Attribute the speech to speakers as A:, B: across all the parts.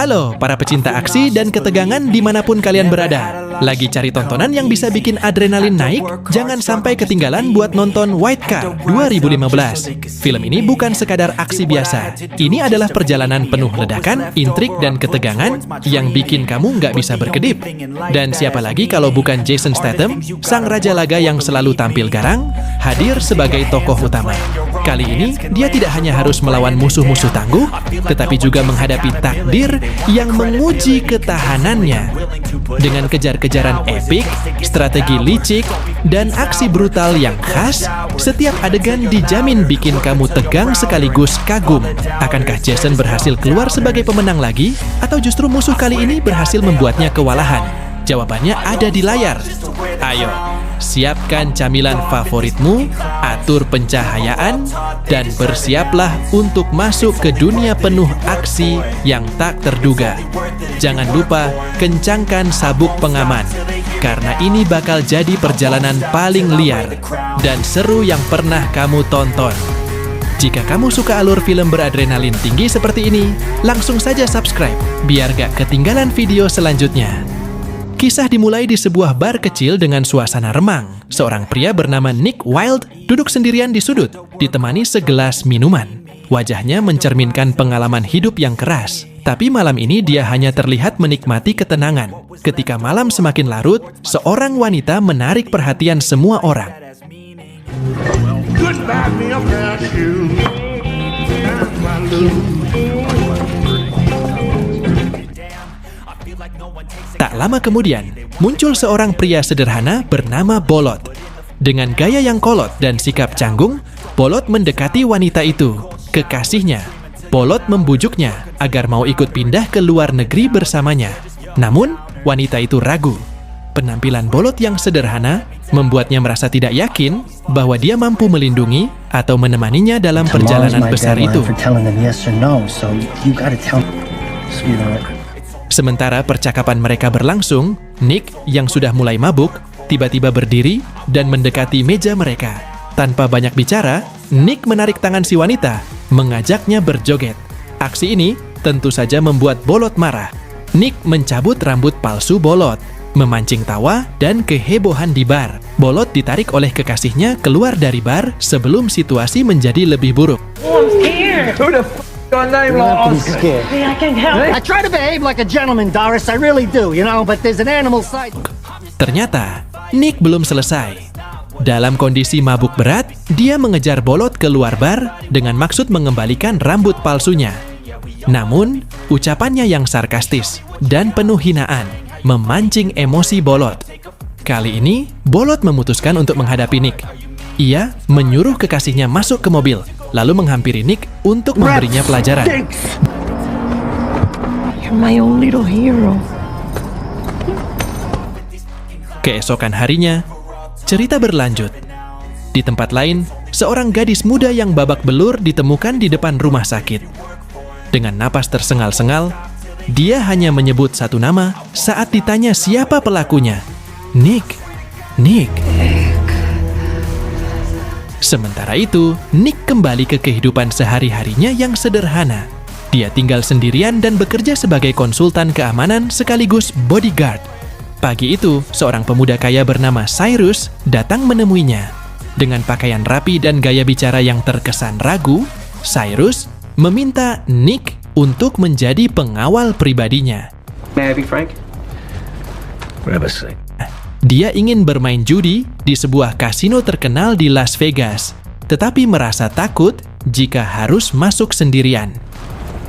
A: Halo para pecinta aksi dan ketegangan dimanapun kalian berada. Lagi cari tontonan yang bisa bikin adrenalin naik? Jangan sampai ketinggalan buat nonton White Car 2015. Film ini bukan sekadar aksi biasa. Ini adalah perjalanan penuh ledakan, intrik, dan ketegangan yang bikin kamu nggak bisa berkedip. Dan siapa lagi kalau bukan Jason Statham, sang raja laga yang selalu tampil garang, hadir sebagai tokoh utama. Kali ini, dia tidak hanya harus melawan musuh-musuh tangguh, tetapi juga menghadapi takdir yang menguji ketahanannya. Dengan kejar-kejaran epik, strategi licik, dan aksi brutal yang khas, setiap adegan dijamin bikin kamu tegang sekaligus kagum. Akankah Jason berhasil keluar sebagai pemenang lagi, atau justru musuh kali ini berhasil membuatnya kewalahan? Jawabannya ada di layar. Ayo, siapkan camilan favoritmu, atur pencahayaan, dan bersiaplah untuk masuk ke dunia penuh aksi yang tak terduga. Jangan lupa kencangkan sabuk pengaman, karena ini bakal jadi perjalanan paling liar dan seru yang pernah kamu tonton. Jika kamu suka alur film beradrenalin tinggi seperti ini, langsung saja subscribe biar gak ketinggalan video selanjutnya. Kisah dimulai di sebuah bar kecil dengan suasana remang. Seorang pria bernama Nick Wilde duduk sendirian di sudut, ditemani segelas minuman. Wajahnya mencerminkan pengalaman hidup yang keras. Tapi malam ini dia hanya terlihat menikmati ketenangan. Ketika malam semakin larut, seorang wanita menarik perhatian semua orang. Tak lama kemudian, muncul seorang pria sederhana bernama Bolot. Dengan gaya yang kolot dan sikap canggung, Bolot mendekati wanita itu, kekasihnya. Bolot membujuknya agar mau ikut pindah ke luar negeri bersamanya. Namun, wanita itu ragu. Penampilan Bolot yang sederhana membuatnya merasa tidak yakin bahwa dia mampu melindungi atau menemaninya dalam perjalanan besar itu. Sementara percakapan mereka berlangsung, Nick yang sudah mulai mabuk, tiba-tiba berdiri dan mendekati meja mereka. Tanpa banyak bicara, Nick menarik tangan si wanita, mengajaknya berjoget. Aksi ini tentu saja membuat Bolot marah. Nick mencabut rambut palsu Bolot, memancing tawa dan kehebohan di bar. Bolot ditarik oleh kekasihnya keluar dari bar sebelum situasi menjadi lebih buruk.
B: I try to behave like a gentleman, Doris. I really do, but there's an animal side.
A: Ternyata, Nick belum selesai. Dalam kondisi mabuk berat, dia mengejar Bolot keluar bar dengan maksud mengembalikan rambut palsunya. Namun, ucapannya yang sarkastis dan penuh hinaan memancing emosi Bolot. Kali ini, Bolot memutuskan untuk menghadapi Nick. Ia menyuruh kekasihnya masuk ke mobil, lalu menghampiri Nick untuk memberinya pelajaran.
C: You're my own little hero.
A: Keesokan harinya, cerita berlanjut. Di tempat lain, seorang gadis muda yang babak belur ditemukan di depan rumah sakit. Dengan napas tersengal-sengal, dia hanya menyebut satu nama saat ditanya siapa pelakunya. Nick. Sementara itu, Nick kembali ke kehidupan sehari-harinya yang sederhana. Dia tinggal sendirian dan bekerja sebagai konsultan keamanan sekaligus bodyguard. Pagi itu, seorang pemuda kaya bernama Cyrus datang menemuinya. Dengan pakaian rapi dan gaya bicara yang terkesan ragu, Cyrus meminta Nick untuk menjadi pengawal pribadinya.
D: May I be frank? Grab a seat.
A: Dia ingin bermain judi di sebuah kasino terkenal di Las Vegas, tetapi merasa takut jika harus masuk sendirian.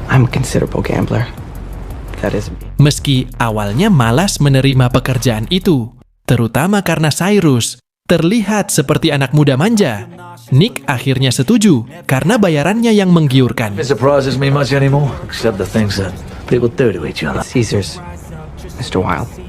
D: I'm a considerable gambler. That is me.
A: Meski awalnya malas menerima pekerjaan itu, terutama karena Cyrus terlihat seperti anak muda manja, Nick akhirnya setuju karena bayarannya yang menggiurkan.
E: It surprises me much anymore, except the things that people do to each other.
D: Caesar's, Mr. Wilde.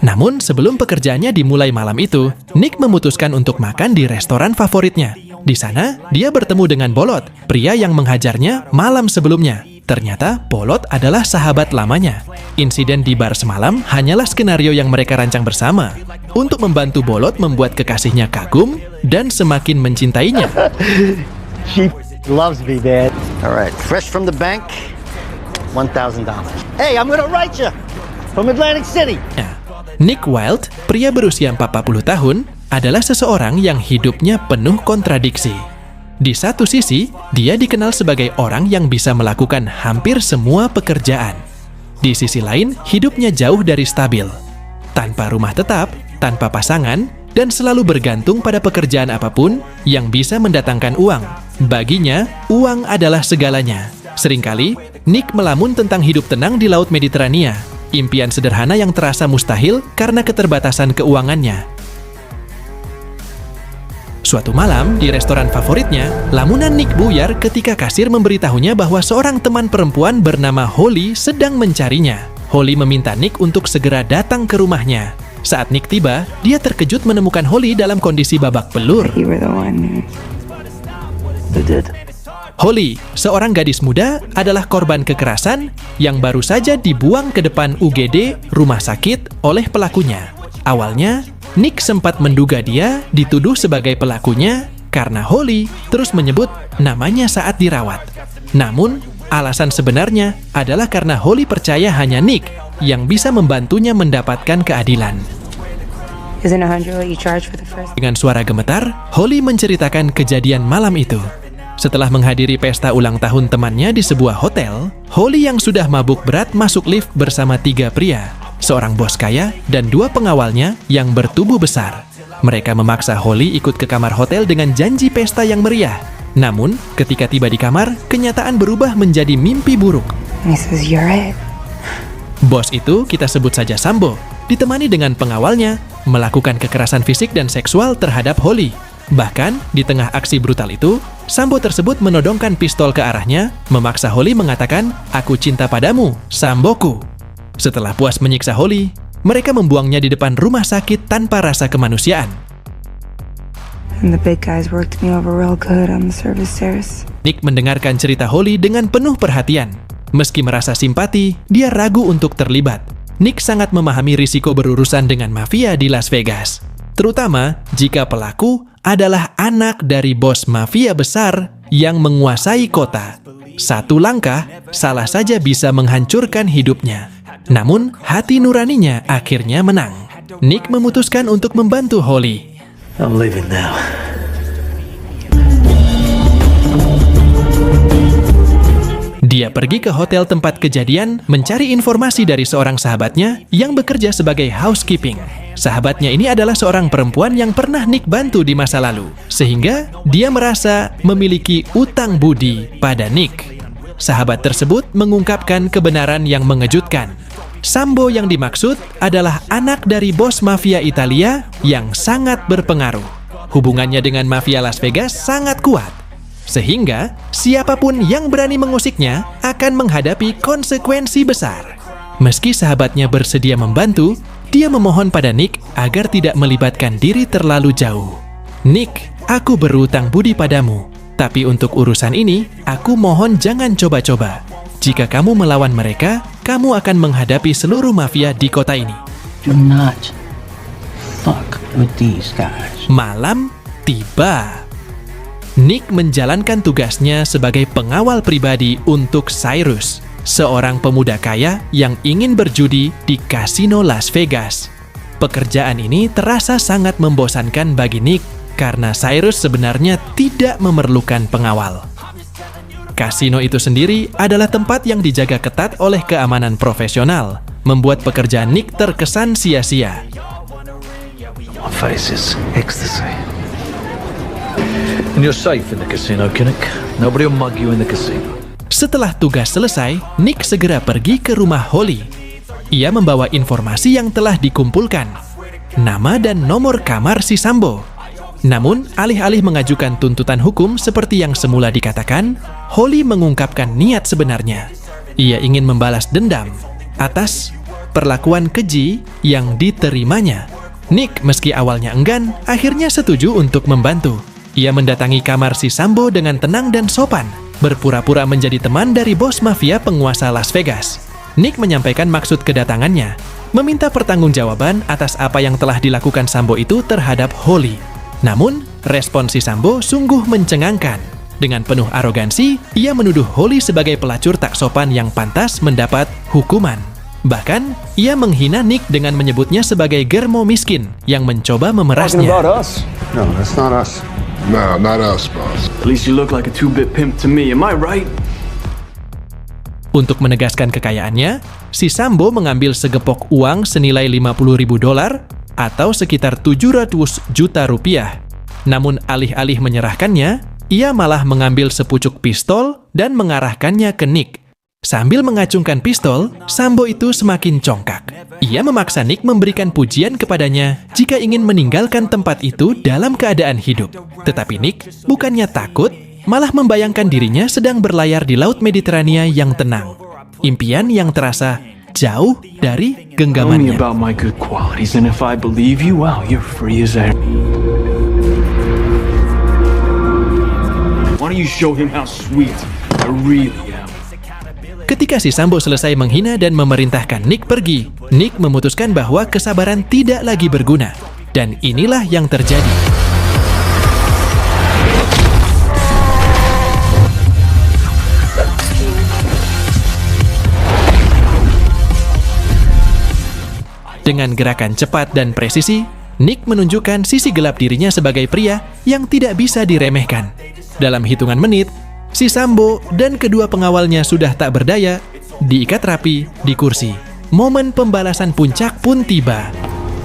A: Namun sebelum pekerjaannya dimulai malam itu, Nick memutuskan untuk makan di restoran favoritnya. Di sana, dia bertemu dengan Bolot, pria yang menghajarnya malam sebelumnya. Ternyata, Bolot adalah sahabat lamanya. Insiden di bar semalam hanyalah skenario yang mereka rancang bersama untuk membantu Bolot membuat kekasihnya kagum dan semakin mencintainya.
B: She loves me, man. All right, fresh from the bank. $1,000. Hey, I'm gonna write you from Atlantic City.
A: Nick Wilde, pria berusia 40 tahun, adalah seseorang yang hidupnya penuh kontradiksi. Di satu sisi, dia dikenal sebagai orang yang bisa melakukan hampir semua pekerjaan. Di sisi lain, hidupnya jauh dari stabil. Tanpa rumah tetap, tanpa pasangan, dan selalu bergantung pada pekerjaan apapun yang bisa mendatangkan uang. Baginya, uang adalah segalanya. Seringkali, Nick melamun tentang hidup tenang di Laut Mediterania, impian sederhana yang terasa mustahil karena keterbatasan keuangannya. Suatu malam, di restoran favoritnya, lamunan Nick buyar ketika kasir memberitahunya bahwa seorang teman perempuan bernama Holly sedang mencarinya. Holly meminta Nick untuk segera datang ke rumahnya. Saat Nick tiba, dia terkejut menemukan Holly dalam kondisi babak belur.
C: You were the one.
E: They did.
A: Holly, seorang gadis muda, adalah korban kekerasan yang baru saja dibuang ke depan UGD rumah sakit oleh pelakunya. Awalnya, Nick sempat menduga dia dituduh sebagai pelakunya karena Holly terus menyebut namanya saat dirawat. Namun, alasan sebenarnya adalah karena Holly percaya hanya Nick yang bisa membantunya mendapatkan keadilan.
C: Isn't $100 what you charge for the first?
A: Dengan suara gemetar, Holly menceritakan kejadian malam itu. Setelah menghadiri pesta ulang tahun temannya di sebuah hotel, Holly yang sudah mabuk berat masuk lift bersama 3 pria, seorang bos kaya dan 2 pengawalnya yang bertubuh besar. Mereka memaksa Holly ikut ke kamar hotel dengan janji pesta yang meriah. Namun, ketika tiba di kamar, kenyataan berubah menjadi mimpi buruk.
C: And he says, "You're it."
A: Bos itu, kita sebut saja Sambo, ditemani dengan pengawalnya, melakukan kekerasan fisik dan seksual terhadap Holly. Bahkan, di tengah aksi brutal itu, Sambo tersebut menodongkan pistol ke arahnya, memaksa Holly mengatakan, "Aku cinta padamu, Samboku." Setelah puas menyiksa Holly, mereka membuangnya di depan rumah sakit tanpa rasa kemanusiaan.
C: And the big guys worked me over real good on the service stairs.
A: Nick mendengarkan cerita Holly dengan penuh perhatian. Meski merasa simpati, dia ragu untuk terlibat. Nick sangat memahami risiko berurusan dengan mafia di Las Vegas, terutama jika pelaku adalah anak dari bos mafia besar yang menguasai kota. Satu langkah, salah saja bisa menghancurkan hidupnya. Namun, hati nuraninya akhirnya menang. Nick memutuskan untuk membantu Holly.
E: I'm leaving now.
A: Dia pergi ke hotel tempat kejadian mencari informasi dari seorang sahabatnya yang bekerja sebagai housekeeping. Sahabatnya ini adalah seorang perempuan yang pernah Nick bantu di masa lalu, sehingga dia merasa memiliki utang budi pada Nick. Sahabat tersebut mengungkapkan kebenaran yang mengejutkan. Sambo yang dimaksud adalah anak dari bos mafia Italia yang sangat berpengaruh. Hubungannya dengan mafia Las Vegas sangat kuat, sehingga siapapun yang berani mengusiknya akan menghadapi konsekuensi besar. Meski sahabatnya bersedia membantu, dia memohon pada Nick agar tidak melibatkan diri terlalu jauh. "Nick, aku berutang budi padamu, tapi untuk urusan ini, aku mohon jangan coba-coba. Jika kamu melawan mereka, kamu akan menghadapi seluruh mafia di kota ini."
F: Do not fuck with these guys.
A: Malam tiba. Nick menjalankan tugasnya sebagai pengawal pribadi untuk Cyrus, seorang pemuda kaya yang ingin berjudi di kasino Las Vegas. Pekerjaan ini terasa sangat membosankan bagi Nick karena Cyrus sebenarnya tidak memerlukan pengawal. Kasino itu sendiri adalah tempat yang dijaga ketat oleh keamanan profesional, membuat pekerjaan Nick terkesan sia-sia.
E: My face is ecstasy. And you're safe in the casino, Kinnick. Nobody will mug you in the casino.
A: Setelah tugas selesai, Nick segera pergi ke rumah Holly. Ia membawa informasi yang telah dikumpulkan, nama dan nomor kamar si Sambo. Namun, alih-alih mengajukan tuntutan hukum seperti yang semula dikatakan, Holly mengungkapkan niat sebenarnya. Ia ingin membalas dendam atas perlakuan keji yang diterimanya. Nick, meski awalnya enggan, akhirnya setuju untuk membantu. Ia mendatangi kamar si Sambo dengan tenang dan sopan, berpura-pura menjadi teman dari bos mafia penguasa Las Vegas. Nick menyampaikan maksud kedatangannya, meminta pertanggungjawaban atas apa yang telah dilakukan Sambo itu terhadap Holly. Namun, respon si Sambo sungguh mencengangkan. Dengan penuh arogansi, ia menuduh Holly sebagai pelacur tak sopan yang pantas mendapat hukuman. Bahkan, ia menghina Nick dengan menyebutnya sebagai germo miskin yang mencoba memerasnya.
G: us? No, that's not us.
H: Nah, not us, boss.
G: At least you look like a two-bit pimp to me, am I right?
A: Untuk menegaskan kekayaannya, si Sambo mengambil segepok uang senilai $50.000 atau sekitar 700 juta rupiah. Namun alih-alih menyerahkannya, ia malah mengambil sepucuk pistol dan mengarahkannya ke Nick. Sambil mengacungkan pistol, Sambo itu semakin congkak. Ia memaksa Nick memberikan pujian kepadanya jika ingin meninggalkan tempat itu dalam keadaan hidup. Tetapi Nick bukannya takut, malah membayangkan dirinya sedang berlayar di Laut Mediterania yang tenang. Impian yang terasa jauh dari
G: Tell me
A: genggamannya.
G: about my good qualities, and if I believe you, wow, you're free as air. Why don't you show him how sweet I really am?
A: Ketika si Sambo selesai menghina dan memerintahkan Nick pergi, Nick memutuskan bahwa kesabaran tidak lagi berguna. Dan inilah yang terjadi. Dengan gerakan cepat dan presisi, Nick menunjukkan sisi gelap dirinya sebagai pria yang tidak bisa diremehkan. Dalam hitungan menit, si Sambo dan kedua pengawalnya sudah tak berdaya, diikat rapi di kursi. Momen pembalasan puncak pun tiba.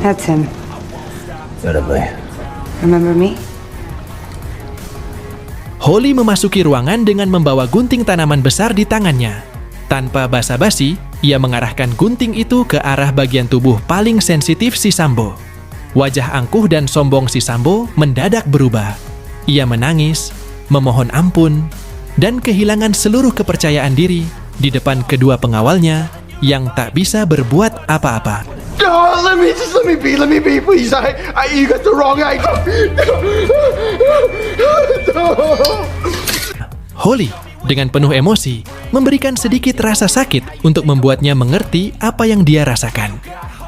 C: That's him.
E: Better
C: Remember me?
A: Holly memasuki ruangan dengan membawa gunting tanaman besar di tangannya. Tanpa basa-basi, ia mengarahkan gunting itu ke arah bagian tubuh paling sensitif si Sambo. Wajah angkuh dan sombong si Sambo mendadak berubah. Ia menangis, memohon ampun, dan kehilangan seluruh kepercayaan diri di depan kedua pengawalnya yang tak bisa berbuat apa-apa.
H: Oh, let me be, please. You got the wrong idea.
A: Holly, dengan penuh emosi, memberikan sedikit rasa sakit untuk membuatnya mengerti apa yang dia rasakan.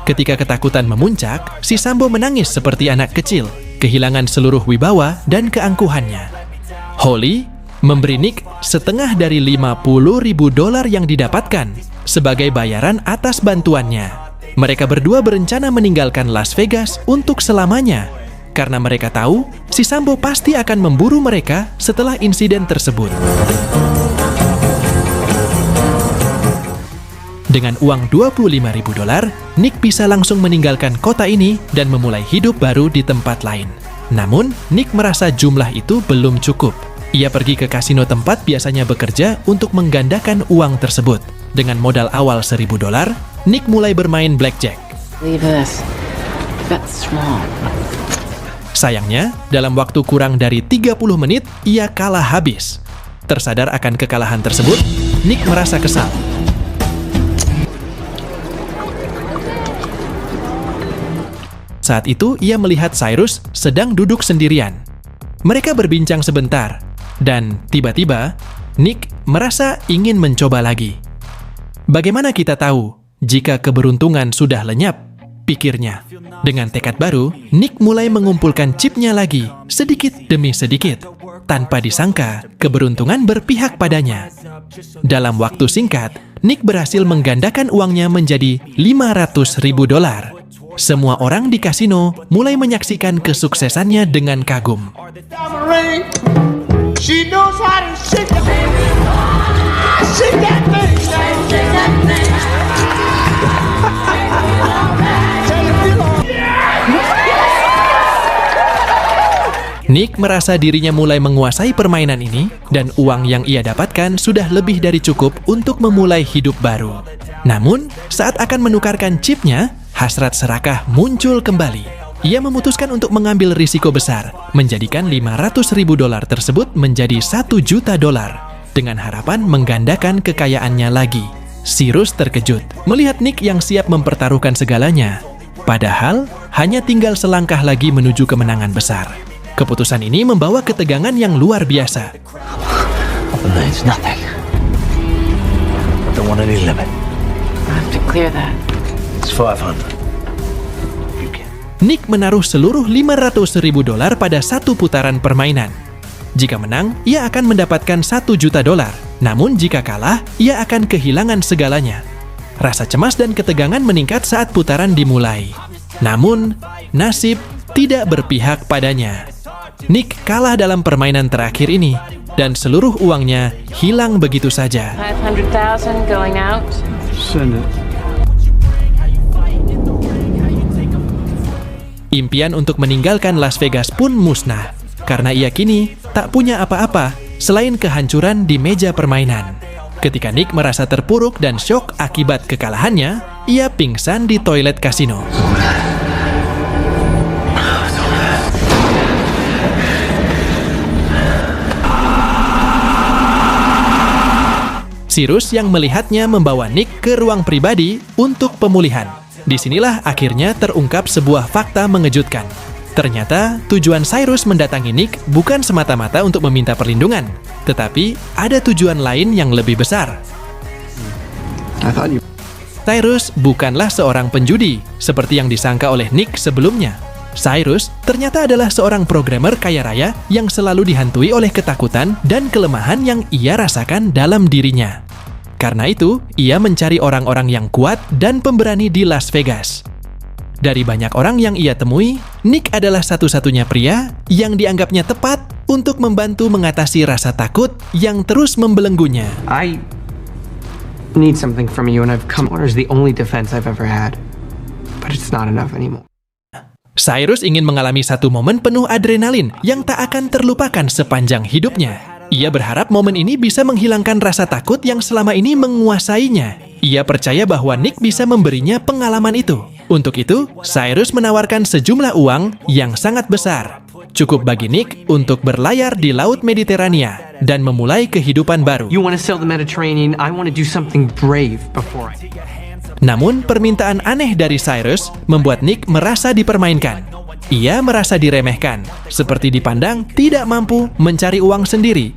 A: Ketika ketakutan memuncak, si Sambo menangis seperti anak kecil, kehilangan seluruh wibawa dan keangkuhannya. Holly memberi Nick setengah dari $50.000 yang didapatkan sebagai bayaran atas bantuannya. Mereka berdua berencana meninggalkan Las Vegas untuk selamanya, karena mereka tahu si Sambo pasti akan memburu mereka setelah insiden tersebut. Dengan uang $25.000, Nick bisa langsung meninggalkan kota ini dan memulai hidup baru di tempat lain. Namun, Nick merasa jumlah itu belum cukup. Ia pergi ke kasino tempat biasanya bekerja untuk menggandakan uang tersebut. Dengan modal awal $1.000, Nick mulai bermain blackjack.
F: Leave this. That's small.
A: Sayangnya, dalam waktu kurang dari 30 menit, ia kalah habis. Tersadar akan kekalahan tersebut, Nick merasa kesal. Saat itu, ia melihat Cyrus sedang duduk sendirian. Mereka berbincang sebentar, dan tiba-tiba, Nick merasa ingin mencoba lagi. Bagaimana kita tahu jika keberuntungan sudah lenyap? Pikirnya. Dengan tekad baru, Nick mulai mengumpulkan chipnya lagi, sedikit demi sedikit. Tanpa disangka, keberuntungan berpihak padanya. Dalam waktu singkat, Nick berhasil menggandakan uangnya menjadi $500.000. Semua orang di kasino mulai menyaksikan kesuksesannya dengan kagum.
B: She knows how to shake that thing. Shake that thing. Shake that thing.
A: Nick merasa dirinya mulai menguasai permainan ini dan uang yang ia dapatkan sudah lebih dari cukup untuk memulai hidup baru. Namun, saat akan menukarkan chipnya, hasrat serakah muncul kembali. Ia memutuskan untuk mengambil risiko besar, menjadikan $500.000 tersebut menjadi $1 juta dengan harapan menggandakan kekayaannya lagi. Cyrus terkejut melihat Nick yang siap mempertaruhkan segalanya. Padahal, hanya tinggal selangkah lagi menuju kemenangan besar. Keputusan ini membawa ketegangan yang luar biasa.
E: It's nothing. Don't want any limit.
F: I have to clear that.
E: It's 500.
A: Nick menaruh seluruh $500.000 pada satu putaran permainan. Jika menang, ia akan mendapatkan $1 juta. Namun jika kalah, ia akan kehilangan segalanya. Rasa cemas dan ketegangan meningkat saat putaran dimulai. Namun, nasib tidak berpihak padanya. Nick kalah dalam permainan terakhir ini, dan seluruh uangnya hilang begitu saja.
I: 500,000 going out.
G: Send it.
A: Impian untuk meninggalkan Las Vegas pun musnah, karena ia kini tak punya apa-apa selain kehancuran di meja permainan. Ketika Nick merasa terpuruk dan syok akibat kekalahannya, ia pingsan di toilet kasino. Cyrus yang melihatnya membawa Nick ke ruang pribadi untuk pemulihan. Disinilah akhirnya terungkap sebuah fakta mengejutkan. Ternyata tujuan Cyrus mendatangi Nick bukan semata-mata untuk meminta perlindungan, tetapi ada tujuan lain yang lebih besar. Cyrus bukanlah seorang penjudi, seperti yang disangka oleh Nick sebelumnya. Cyrus ternyata adalah seorang programmer kaya raya yang selalu dihantui oleh ketakutan dan kelemahan yang ia rasakan dalam dirinya. Karena itu, ia mencari orang-orang yang kuat dan pemberani di Las Vegas. Dari banyak orang yang ia temui, Nick adalah satu-satunya pria yang dianggapnya tepat untuk membantu mengatasi rasa takut yang terus membelenggunya.
D: I need something from you, and I've come. Water is the only defense I've ever had, but it's not enough anymore.
A: Cyrus ingin mengalami satu momen penuh adrenalin yang tak akan terlupakan sepanjang hidupnya. Ia berharap momen ini bisa menghilangkan rasa takut yang selama ini menguasainya. Ia percaya bahwa Nick bisa memberinya pengalaman itu. Untuk itu, Cyrus menawarkan sejumlah uang yang sangat besar. Cukup bagi Nick untuk berlayar di Laut Mediterania dan memulai kehidupan baru.
D: You want to sail the Mediterranean? I want to do something brave before I.
A: Namun, permintaan aneh dari Cyrus membuat Nick merasa dipermainkan. Ia merasa diremehkan, seperti dipandang tidak mampu mencari uang sendiri.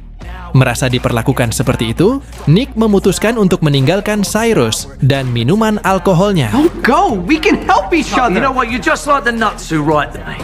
A: Merasa diperlakukan seperti itu, Nick memutuskan untuk meninggalkan Cyrus dan minuman alkoholnya.
D: Don't go. We can help each other.
E: You know what? You're just like the nuts who write to me.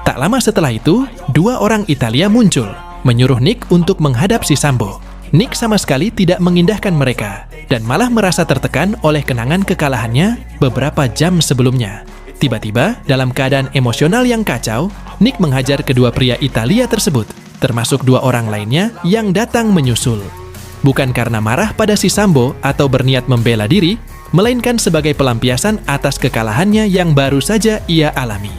A: Tak lama setelah itu, 2 orang Italia muncul, menyuruh Nick untuk menghadap si Sambo. Nick sama sekali tidak mengindahkan mereka, dan malah merasa tertekan oleh kenangan kekalahannya beberapa jam sebelumnya. Tiba-tiba, dalam keadaan emosional yang kacau, Nick menghajar kedua pria Italia tersebut, termasuk 2 orang lainnya yang datang menyusul. Bukan karena marah pada si Sambo atau berniat membela diri, melainkan sebagai pelampiasan atas kekalahannya yang baru saja ia alami.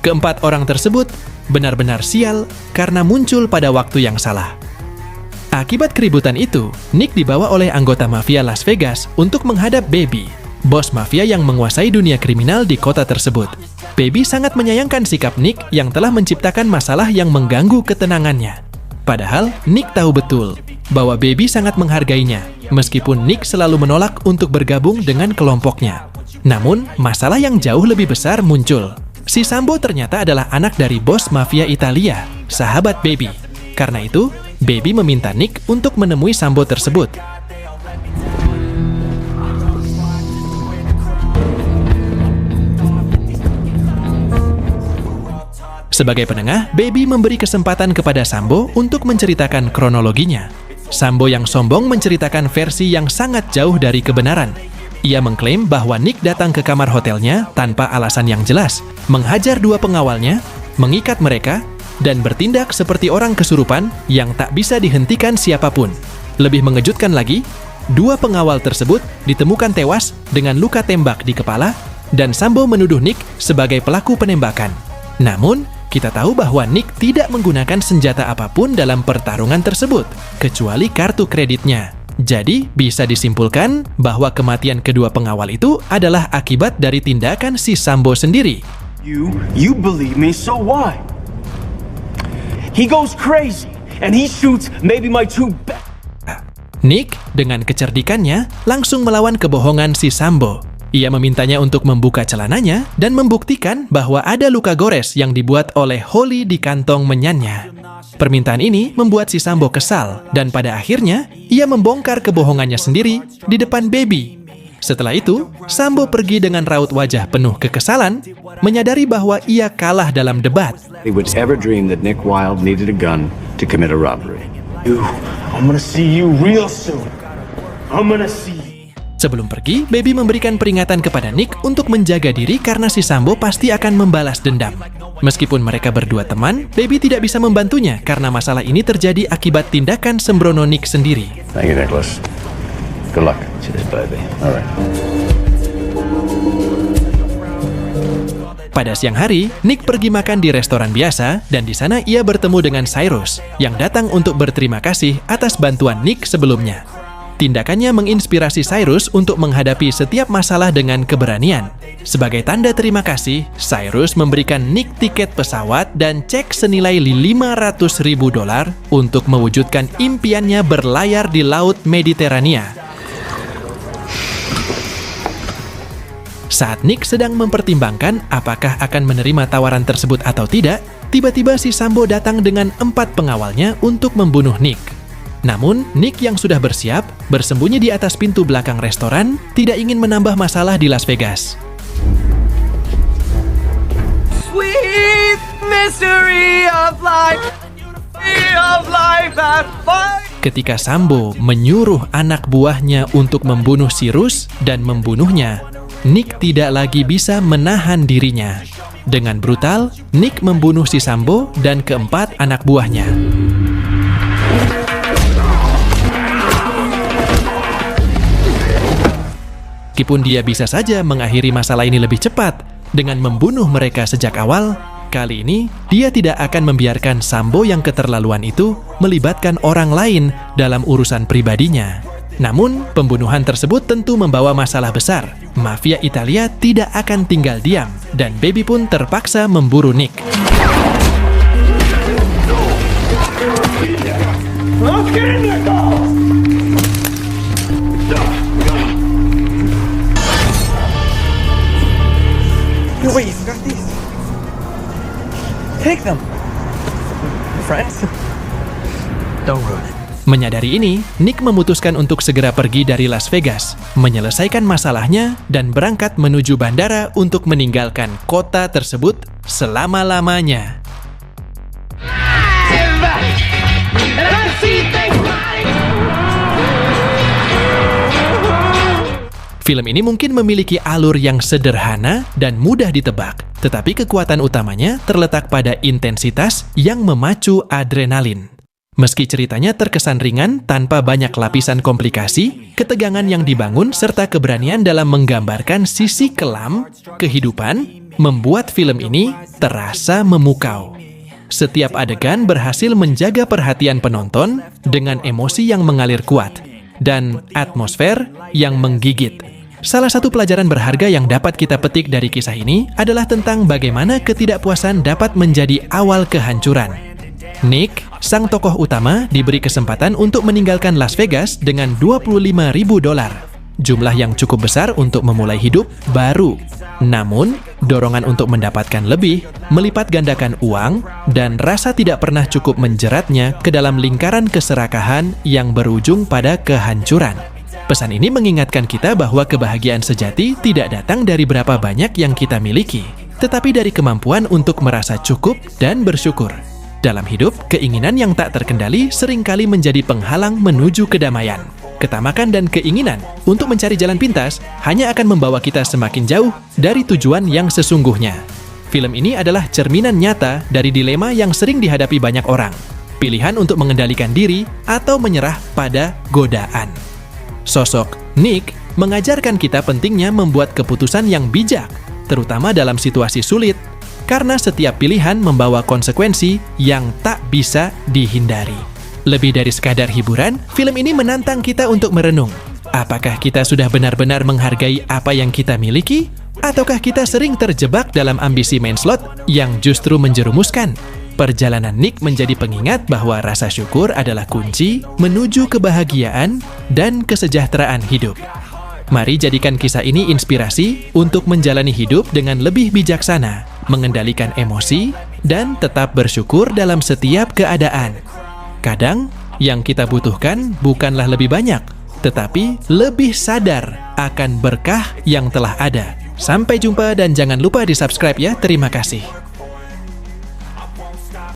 A: Keempat orang tersebut benar-benar sial karena muncul pada waktu yang salah. Akibat keributan itu, Nick dibawa oleh anggota mafia Las Vegas untuk menghadap Baby, bos mafia yang menguasai dunia kriminal di kota tersebut. Baby sangat menyayangkan sikap Nick yang telah menciptakan masalah yang mengganggu ketenangannya. Padahal, Nick tahu betul bahwa Baby sangat menghargainya, meskipun Nick selalu menolak untuk bergabung dengan kelompoknya. Namun, masalah yang jauh lebih besar muncul. Si Sambo ternyata adalah anak dari bos mafia Italia, sahabat Baby. Karena itu, Baby meminta Nick untuk menemui Sambo tersebut. Sebagai penengah, Baby memberi kesempatan kepada Sambo untuk menceritakan kronologinya. Sambo yang sombong menceritakan versi yang sangat jauh dari kebenaran. Ia mengklaim bahwa Nick datang ke kamar hotelnya tanpa alasan yang jelas, menghajar 2 pengawalnya, mengikat mereka, dan bertindak seperti orang kesurupan yang tak bisa dihentikan siapapun. Lebih mengejutkan lagi, 2 pengawal tersebut ditemukan tewas dengan luka tembak di kepala, dan Sambo menuduh Nick sebagai pelaku penembakan. Namun, kita tahu bahwa Nick tidak menggunakan senjata apapun dalam pertarungan tersebut, kecuali kartu kreditnya. Jadi, bisa disimpulkan bahwa kematian kedua pengawal itu adalah akibat dari tindakan si Sambo sendiri.
G: You believe me, so why? He goes crazy, and he shoots maybe my 2 best.
A: Nick, dengan kecerdikannya, langsung melawan kebohongan si Sambo. Ia memintanya untuk membuka celananya dan membuktikan bahwa ada luka gores yang dibuat oleh Holly di kantong menyannya. Permintaan ini membuat si Sambo kesal, dan pada akhirnya, ia membongkar kebohongannya sendiri di depan Baby. Setelah itu, Sambo pergi dengan raut wajah penuh kekesalan, menyadari bahwa ia kalah dalam debat.
J: He would ever dream that Nick Wilde needed a gun to commit a robbery.
G: I'm gonna see you real soon. I'm gonna see you.
A: Sebelum pergi, Baby memberikan peringatan kepada Nick untuk menjaga diri karena si Sambo pasti akan membalas dendam. Meskipun mereka berdua teman, Baby tidak bisa membantunya karena masalah ini terjadi akibat tindakan sembrono Nick sendiri.
J: Thank you, Nicholas. Good luck. Cheers, baby. All right.
A: Pada siang hari, Nick pergi makan di restoran biasa dan di sana ia bertemu dengan Cyrus yang datang untuk berterima kasih atas bantuan Nick sebelumnya. Tindakannya menginspirasi Cyrus untuk menghadapi setiap masalah dengan keberanian. Sebagai tanda terima kasih, Cyrus memberikan Nick tiket pesawat dan cek senilai $500.000 untuk mewujudkan impiannya berlayar di Laut Mediterania. Saat Nick sedang mempertimbangkan apakah akan menerima tawaran tersebut atau tidak, tiba-tiba si Sambo datang dengan 4 pengawalnya untuk membunuh Nick. Namun, Nick yang sudah bersiap, bersembunyi di atas pintu belakang restoran, tidak ingin menambah masalah di Las Vegas.
B: Sweet mystery of life at fight.
A: Ketika Sambo menyuruh anak buahnya untuk membunuh Cyrus dan membunuhnya, Nick tidak lagi bisa menahan dirinya. Dengan brutal, Nick membunuh si Sambo dan keempat anak buahnya. Meskipun dia bisa saja mengakhiri masalah ini lebih cepat dengan membunuh mereka sejak awal, kali ini dia tidak akan membiarkan Sambo yang keterlaluan itu melibatkan orang lain dalam urusan pribadinya. Namun, pembunuhan tersebut tentu membawa masalah besar. Mafia Italia tidak akan tinggal diam, dan Baby pun terpaksa memburu Nick.
G: Wait, you got these. Take them. Friends.
D: Don't ruin it.
A: Menyadari ini, Nick memutuskan untuk segera pergi dari Las Vegas, menyelesaikan masalahnya, dan berangkat menuju bandara untuk meninggalkan kota tersebut selama-lamanya. Film ini mungkin memiliki alur yang sederhana dan mudah ditebak, tetapi kekuatan utamanya terletak pada intensitas yang memacu adrenalin. Meski ceritanya terkesan ringan tanpa banyak lapisan komplikasi, ketegangan yang dibangun serta keberanian dalam menggambarkan sisi kelam kehidupan membuat film ini terasa memukau. Setiap adegan berhasil menjaga perhatian penonton dengan emosi yang mengalir kuat dan atmosfer yang menggigit. Salah satu pelajaran berharga yang dapat kita petik dari kisah ini adalah tentang bagaimana ketidakpuasan dapat menjadi awal kehancuran. Nick, sang tokoh utama, diberi kesempatan untuk meninggalkan Las Vegas dengan $25.000, jumlah yang cukup besar untuk memulai hidup baru. Namun, dorongan untuk mendapatkan lebih, melipat gandakan uang, dan rasa tidak pernah cukup menjeratnya ke dalam lingkaran keserakahan yang berujung pada kehancuran. Pesan ini mengingatkan kita bahwa kebahagiaan sejati tidak datang dari berapa banyak yang kita miliki, tetapi dari kemampuan untuk merasa cukup dan bersyukur. Dalam hidup, keinginan yang tak terkendali seringkali menjadi penghalang menuju kedamaian. Ketamakan dan keinginan untuk mencari jalan pintas hanya akan membawa kita semakin jauh dari tujuan yang sesungguhnya. Film ini adalah cerminan nyata dari dilema yang sering dihadapi banyak orang. Pilihan untuk mengendalikan diri atau menyerah pada godaan. Sosok Nick mengajarkan kita pentingnya membuat keputusan yang bijak, terutama dalam situasi sulit, karena setiap pilihan membawa konsekuensi yang tak bisa dihindari. Lebih dari sekadar hiburan, film ini menantang kita untuk merenung. Apakah kita sudah benar-benar menghargai apa yang kita miliki? Ataukah kita sering terjebak dalam ambisi main slot yang justru menjerumuskan? Perjalanan Nick menjadi pengingat bahwa rasa syukur adalah kunci menuju kebahagiaan dan kesejahteraan hidup. Mari jadikan kisah ini inspirasi untuk menjalani hidup dengan lebih bijaksana, mengendalikan emosi, dan tetap bersyukur dalam setiap keadaan. Kadang, yang kita butuhkan bukanlah lebih banyak, tetapi lebih sadar akan berkah yang telah ada. Sampai jumpa dan jangan lupa di subscribe ya. Terima kasih.